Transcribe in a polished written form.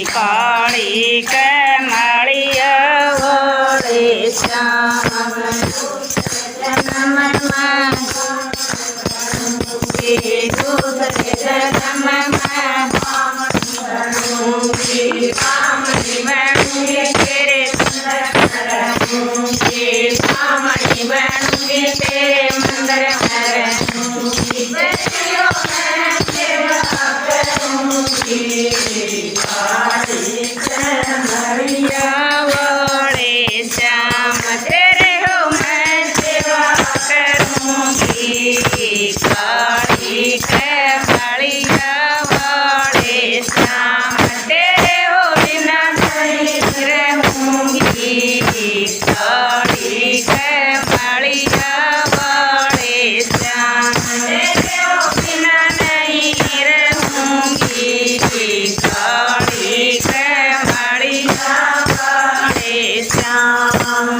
काली के मड़िया वोरे श्याम जन्म तेरे मंदिर वोरे श्याम तेरे हो मैं सेवा करूँगी काली के मड़िया वोरे श्याम तेरे हो बिना नहीं रहूँगी काली के मड़िया वोरे श्याम तेरे हो बिना नहीं रहूँगी काली के मड़िया वोरे श्याम।